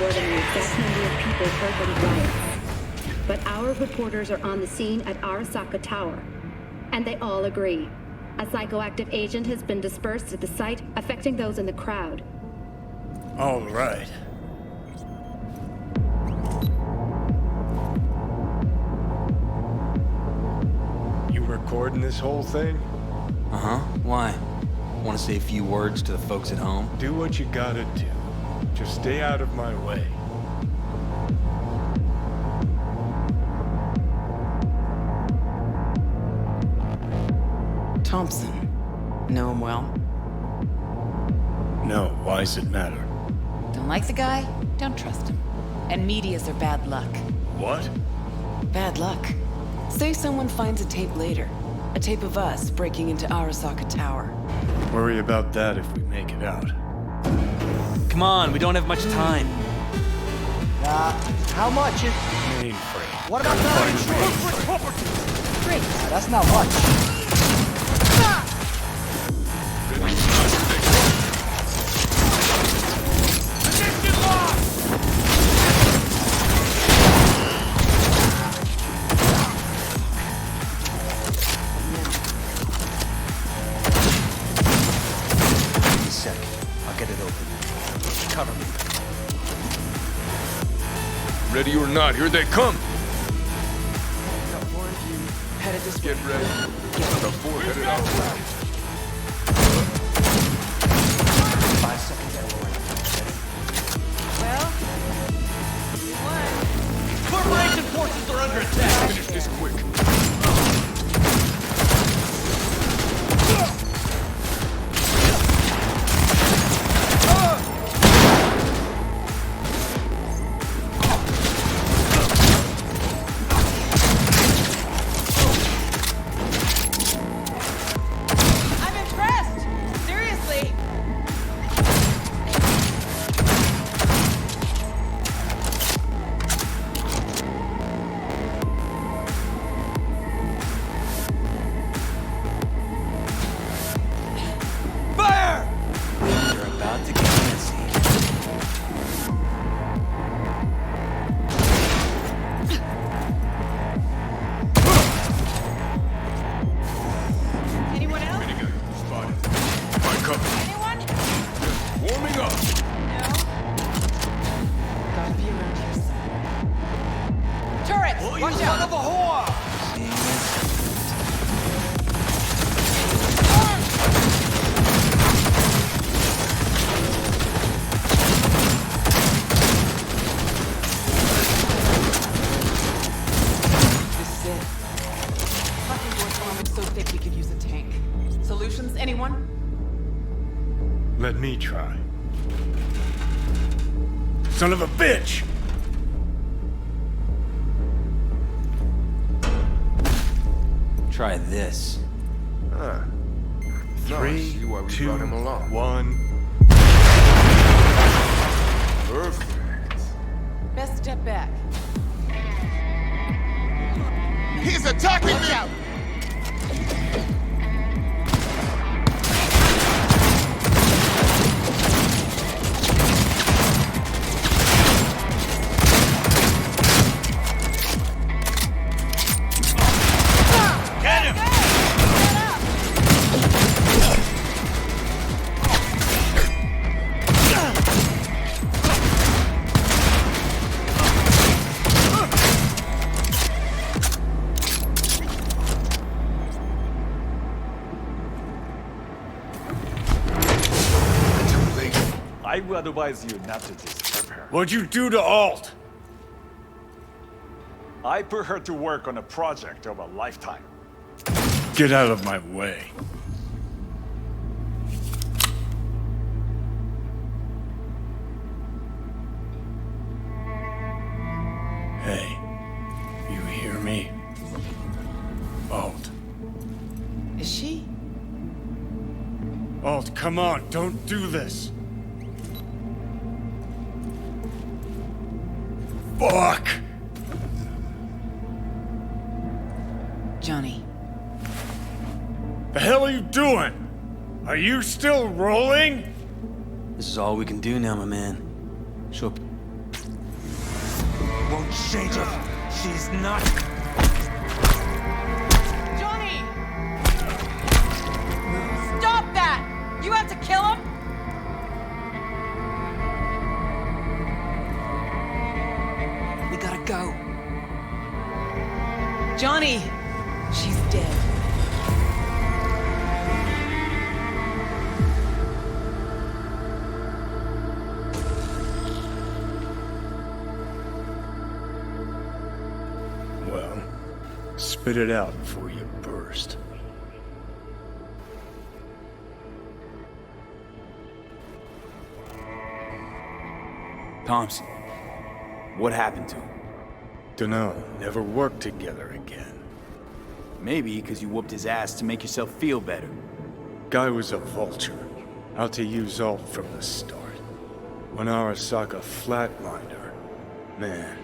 word on the exact number of people hurt in the riots. But our reporters are on the scene at Arasaka Tower, and they all agree. A psychoactive agent has been dispersed at the site, affecting those in the crowd. All right. You recording this whole thing? Uh-huh. Why? Want to say a few words to the folks at home? Do what you gotta do. Just stay out of my way. Thompson. Know him well? No, why's it matter? Don't like the guy? Don't trust him. And medias are bad luck. What? Bad luck. Say someone finds a tape later. A tape of us breaking into Arasaka Tower. Worry about that if we make it out. Come on, we don't have much time. How much is... Mainframe. What about that? Great. That's not much. Ready or not, here they come! Got four of you. Headed this way. Get ready. The four headed out loud. 5 seconds anyway. Well, you won. Corporation forces are under attack! Finish this quick. Let me try. Son of a bitch! Try this. Three, two, one. Perfect. Best step back. He's attacking me! Out. I would advise you not to disturb her. What'd you do to Alt? I put her to work on a project of a lifetime. Get out of my way. Hey, you hear me? Alt. Is she? Alt, come on, don't do this. Fuck! Johnny. The hell are you doing? Are you still rolling? This is all we can do now, my man. Show up won't change it. She's not. Johnny! Stop that! You have to kill him? We gotta go. Johnny! She's dead. Well, spit it out before you burst. Thompson, what happened to him? Dunno, never worked together again. Maybe because you whooped his ass to make yourself feel better. Guy was a vulture, out to use Alt from the start. When Arasaka flatlined her, man,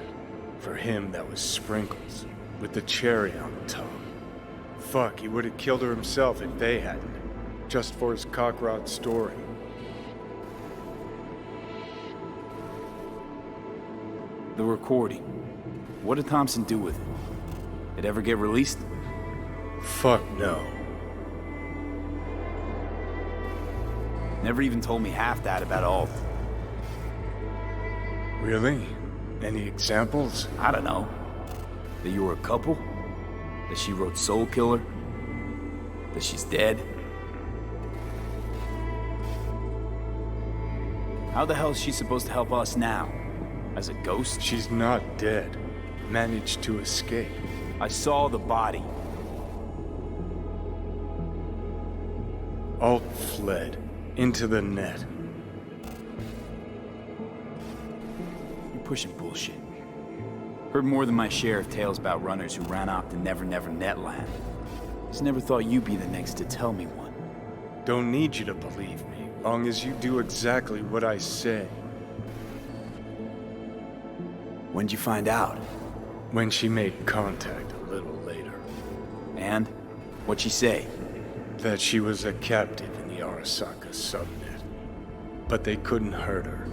for him that was sprinkles, with the cherry on top. Fuck, he would have killed her himself if they hadn't, just for his cockrot story. The recording. What did Thompson do with it? It ever get released? Fuck no. Never even told me half that about Alt. Really? Any examples? I don't know. That you were a couple? That she wrote Soul Killer? That she's dead? How the hell is she supposed to help us now? As a ghost? She's not dead. Managed to escape. I saw the body. Alt fled. Into the net. You're pushing bullshit. Heard more than my share of tales about runners who ran off to Never Never Netland. Just never thought you'd be the next to tell me one. Don't need you to believe me, long as you do exactly what I say. When'd you find out? When she made contact a little later. And? What'd she say? That she was a captive in the Arasaka subnet. But they couldn't hurt her.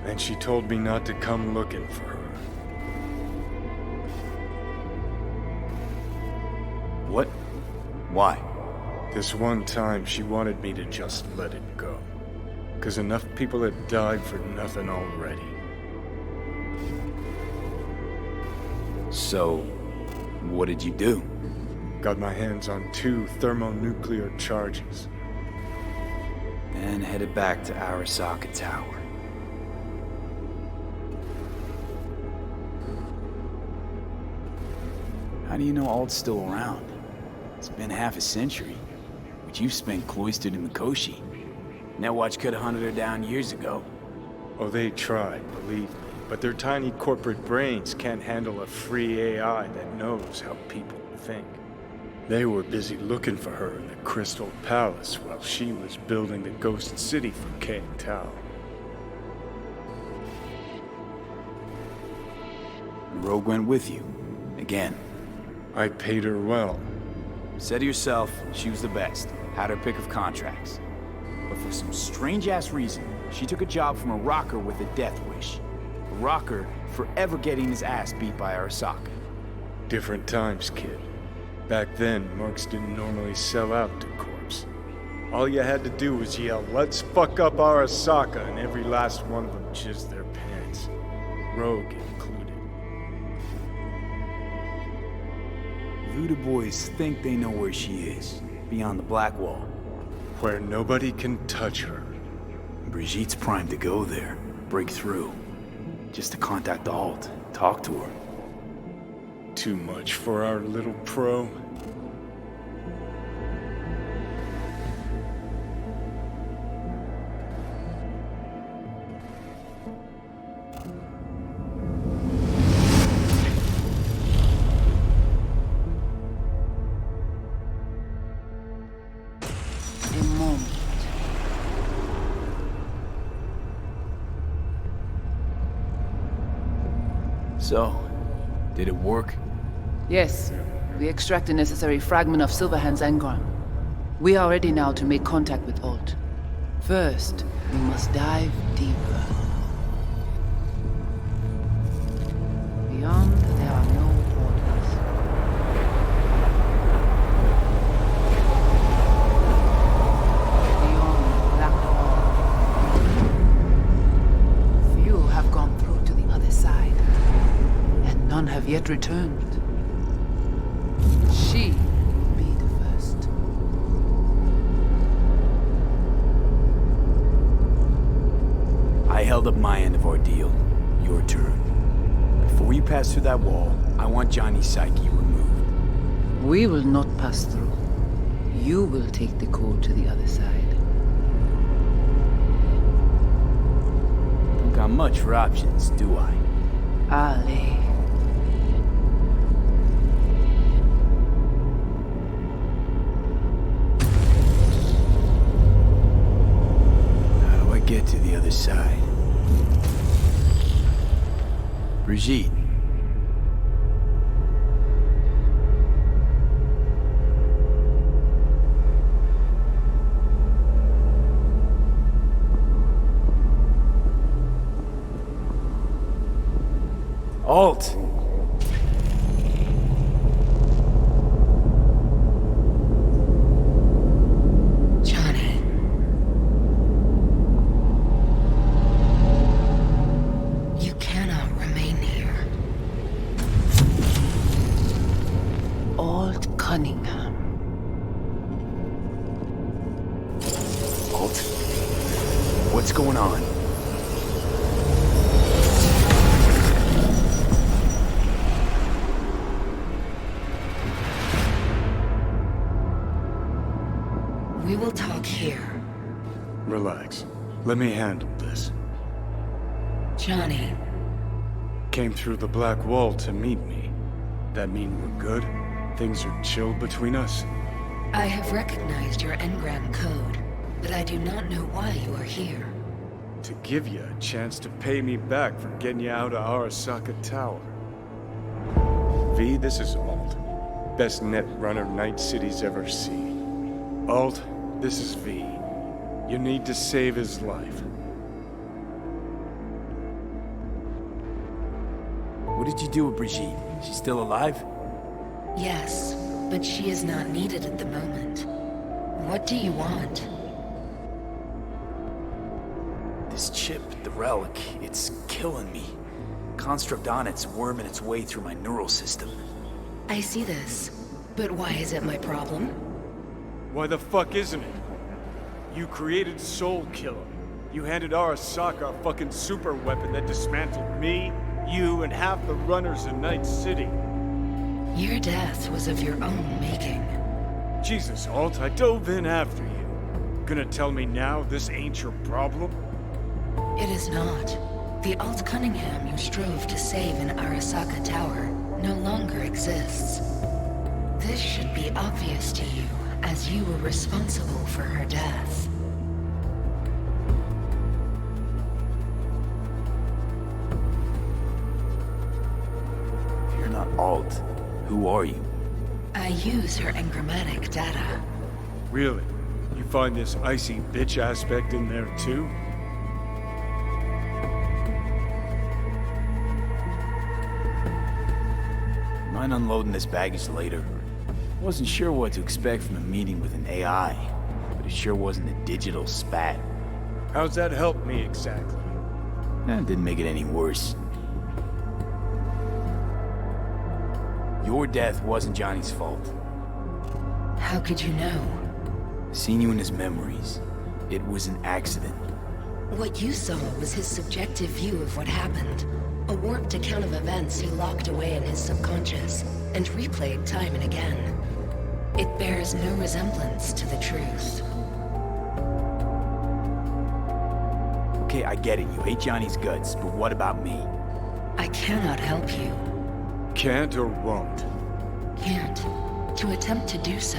And she told me not to come looking for her. What? Why? This one time she wanted me to just let it go. 'Cause enough people had died for nothing already. So, what did you do? Got my hands on 2 thermonuclear charges. And headed back to Arasaka Tower. How do you know Alt's still around? It's been half a century, but you've spent cloistered in Mikoshi. Netwatch could have hunted her down years ago. Oh, they tried, believe me. But their tiny corporate brains can't handle a free AI that knows how people think. They were busy looking for her in the Crystal Palace while she was building the Ghost City for Kang Tao. Rogue went with you. Again. I paid her well. Said to yourself, she was the best. Had her pick of contracts. But for some strange-ass reason, she took a job from a rocker with a death wish. A rocker forever getting his ass beat by Arasaka. Different times, kid. Back then, mercs didn't normally sell out to corpse. All you had to do was yell, "Let's fuck up Arasaka," and every last one of them jizzed their pants. Rogue included. Voodoo boys think they know where she is, beyond the Black Wall. Where nobody can touch her. Brigitte's primed to go there, break through. Just to contact Alt, talk to her. Too much for our little pro. A moment. So, did it work? Yes, we extract the necessary fragment of Silverhand's engram. We are ready now to make contact with Alt. First, we must dive deeper. Beyond, there are no borders. Beyond the black wall. Few have gone through to the other side, and none have yet returned. She will be the first. I held up my end of our deal. Your turn. Before you pass through that wall, I want Johnny's psyche removed. We will not pass through. You will take the code to the other side. Don't got much for options, do I? Ali. How do I get to the other side? Brigitte. Alt. Johnny. You cannot remain here. Alt Cunningham. Alt. What's going on? We will talk here. Relax. Let me handle this. Johnny, Came through the black wall to meet me. That mean we're good? Things are chill between us? I have recognized your engram code, but I do not know why you are here. To give you a chance to pay me back for getting you out of Arasaka Tower. V, this is Alt. Best net runner Night City's ever seen. Alt, this is V. You need to save his life. What did you do with Brigitte? She's still alive? Yes, but she is not needed at the moment. What do you want? This chip, the relic, it's killing me. Construct on it's worming its way through my neural system. I see this, but why is it my problem? Why the fuck isn't it? You created Soul Killer. You handed Arasaka a fucking super weapon that dismantled me, you, and half the runners in Night City. Your death was of your own making. Jesus, Alt, I dove in after you. Gonna tell me now this ain't your problem? It is not. The Alt Cunningham you strove to save in Arasaka Tower no longer exists. This should be obvious to you, as you were responsible for her death. You're not Alt. Who are you? I use her engrammatic data. Really? You find this icy bitch aspect in there too? Mind unloading this baggage later. Wasn't sure what to expect from a meeting with an AI, but it sure wasn't a digital spat. How's that help me exactly? Didn't make it any worse. Your death wasn't Johnny's fault. How could you know? Seen you in his memories. It was an accident. What you saw was his subjective view of what happened. A warped account of events he locked away in his subconscious and replayed time and again. It bears no resemblance to the truth. Okay, I get it. You hate Johnny's guts, but what about me? I cannot help you. Can't or won't? Can't. To attempt to do so,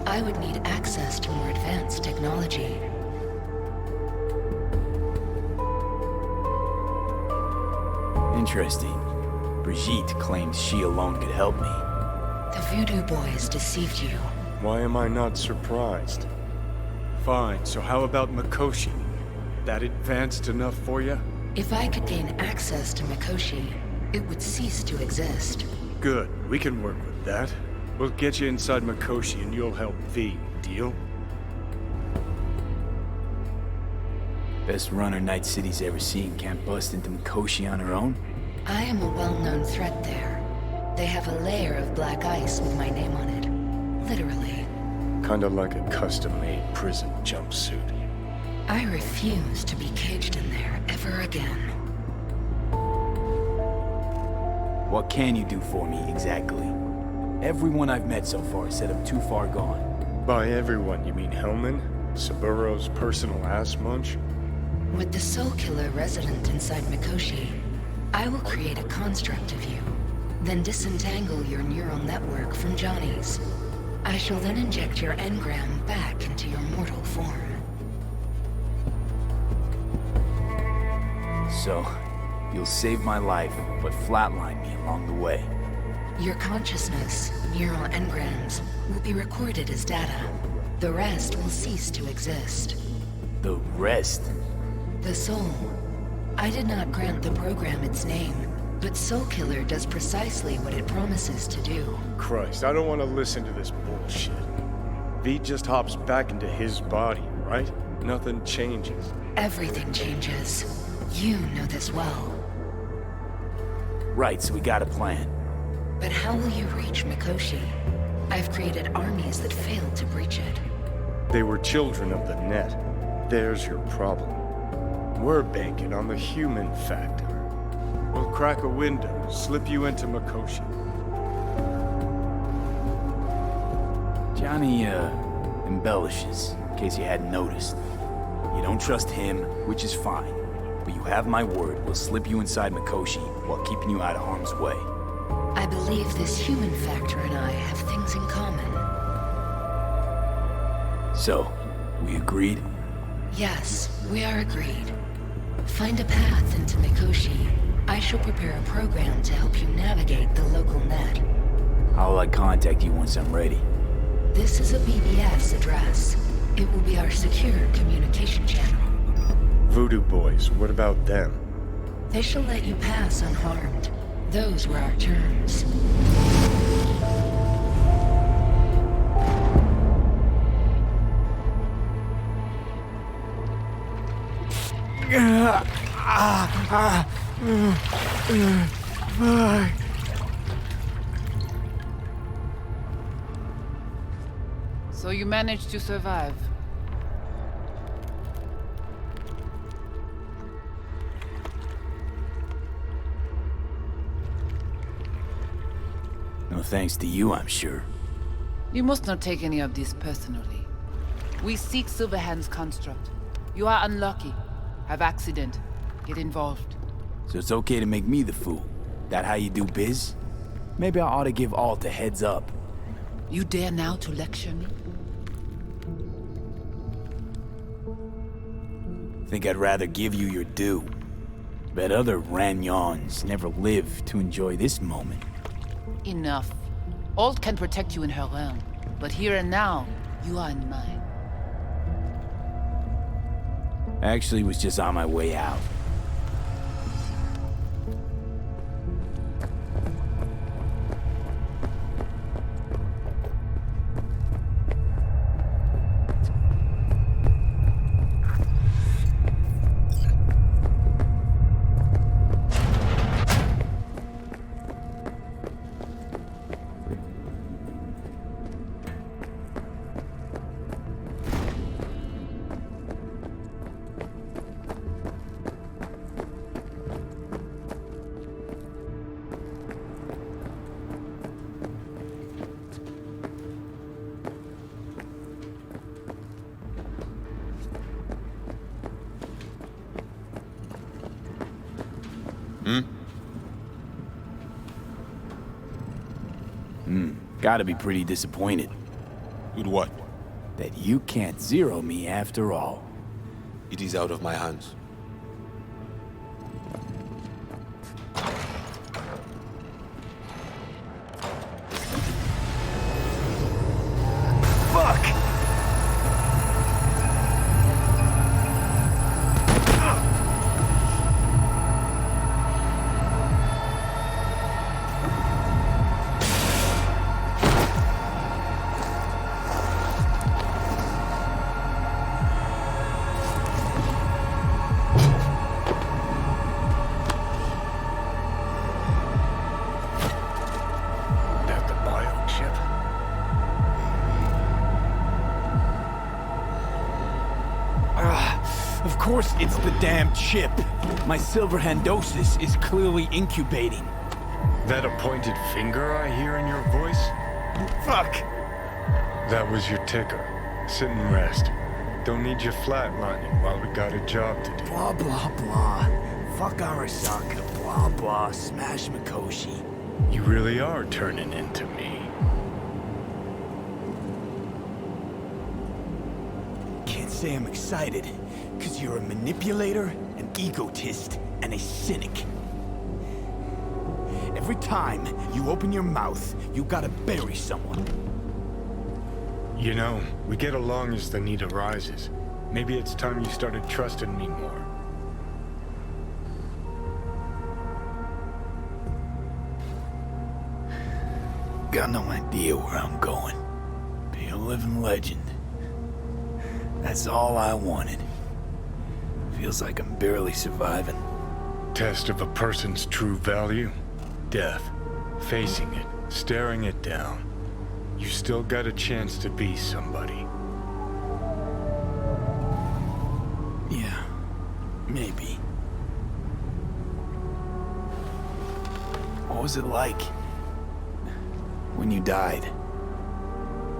I would need access to more advanced technology. Interesting. Brigitte claims she alone could help me. The voodoo boys deceived you. Why am I not surprised? Fine, so how about Mikoshi? That advanced enough for you? If I could gain access to Mikoshi, it would cease to exist. Good. We can work with that. We'll get you inside Mikoshi and you'll help V. Deal? Best runner Night City's ever seen can't bust into Mikoshi on her own? I am a well-known threat there. They have a layer of black ice with my name on it. Literally. Kinda like a custom-made prison jumpsuit. I refuse to be caged in there ever again. What can you do for me, exactly? Everyone I've met so far said I'm too far gone. By everyone, you mean Hellman? Saburo's personal ass munch? With the Soul Killer resident inside Mikoshi, I will create a construct of you, then disentangle your neural network from Johnny's. I shall then inject your engram back into your mortal form. So, you'll save my life, but flatline me along the way. Your consciousness, neural engrams, will be recorded as data. The rest will cease to exist. The rest? The soul. I did not grant the program its name, but Soul Killer does precisely what it promises to do. Christ, I don't want to listen to this bullshit. V just hops back into his body, right? Nothing changes. Everything changes. You know this well. Right, so we got a plan. But how will you reach Mikoshi? I've created armies that failed to breach it. They were children of the net. There's your problem. We're banking on the human factor. We'll crack a window, slip you into Mikoshi. Johnny, embellishes, in case you hadn't noticed. You don't trust him, which is fine. But you have my word, we'll slip you inside Mikoshi while keeping you out of harm's way. I believe this human factor and I have things in common. So, we agreed? Yes, we are agreed. Find a path into Mikoshi. I shall prepare a program to help you navigate the local net. How will I contact you once I'm ready? This is a BBS address. It will be our secure communication channel. Voodoo boys, what about them? They shall let you pass unharmed. Those were our terms. So you managed to survive. No thanks to you, I'm sure. You must not take any of this personally. We seek Silverhand's construct. You are unlucky. Have accident. Get involved. So it's okay to make me the fool. That how you do biz? Maybe I ought to give Alt a heads up. You dare now to lecture me? Think I'd rather give you your due. Bet other Ranyons never live to enjoy this moment. Enough. Alt can protect you in her realm, but here and now, you are in mine. Actually was just on my way out. Gotta be pretty disappointed. With what? That you can't zero me after all. It is out of my hands. Fuck! Of course it's the damn chip. My silverhandosis is clearly incubating. That a pointed finger I hear in your voice? Fuck! That was your ticker. Sit and rest. Don't need you flatlining while we got a job to do. Blah, blah, blah. Fuck Arasaka. Blah, blah. Smash Mikoshi. You really are turning into me. Can't say I'm excited, because you're a manipulator, an egotist, and a cynic. Every time you open your mouth, you gotta bury someone. You know, we get along as the need arises. Maybe it's time you started trusting me more. Got no idea where I'm going. Be a living legend. That's all I wanted. Feels like I'm barely surviving. Test of a person's true value? Death. Facing it, staring it down. You still got a chance to be somebody. Yeah, maybe. What was it like when you died?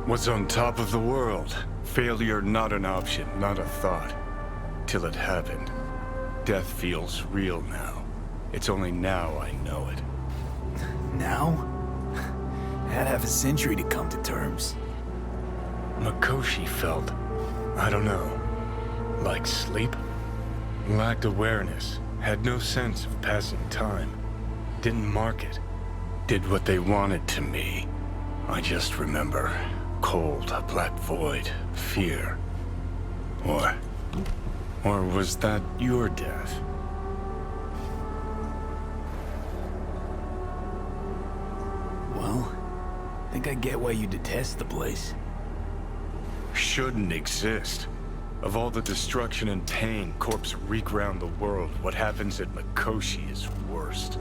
Was on top of the world. Failure not an option, not a thought. Till it happened. Death feels real now. It's only now I know it. Now? I had half a century to come to terms. Mikoshi felt, I don't know, like sleep? Lacked awareness, had no sense of passing time. Didn't mark it. Did what they wanted to me. I just remember cold, a black void, fear. Or was that your death? Well, I think I get why you detest the place. Shouldn't exist. Of all the destruction and pain corpse wreak round the world, what happens at Mikoshi is worst.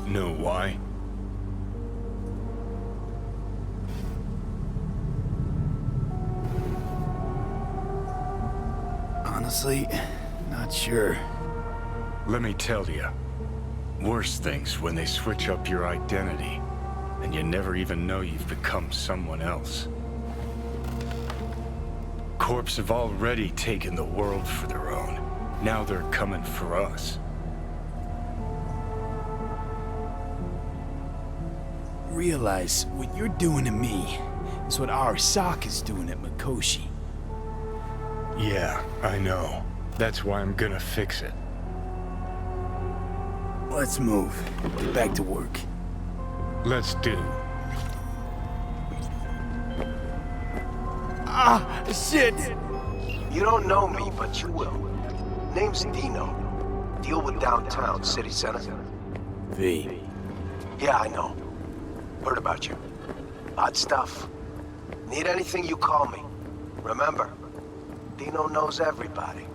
Know why? Honestly, not sure. Let me tell you. Worse things when they switch up your identity, and you never even know you've become someone else. Corps have already taken the world for their own. Now they're coming for us. Realize what you're doing to me is what Arasaka's doing at Mikoshi. Yeah, I know. That's why I'm gonna fix it. Let's move. Get back to work. Let's do. Ah, shit! You don't know me, but you will. Name's Dino. Deal with downtown, city center. V. Yeah, I know. Heard about you. Odd stuff. Need anything, you call me. Remember, Dino knows everybody.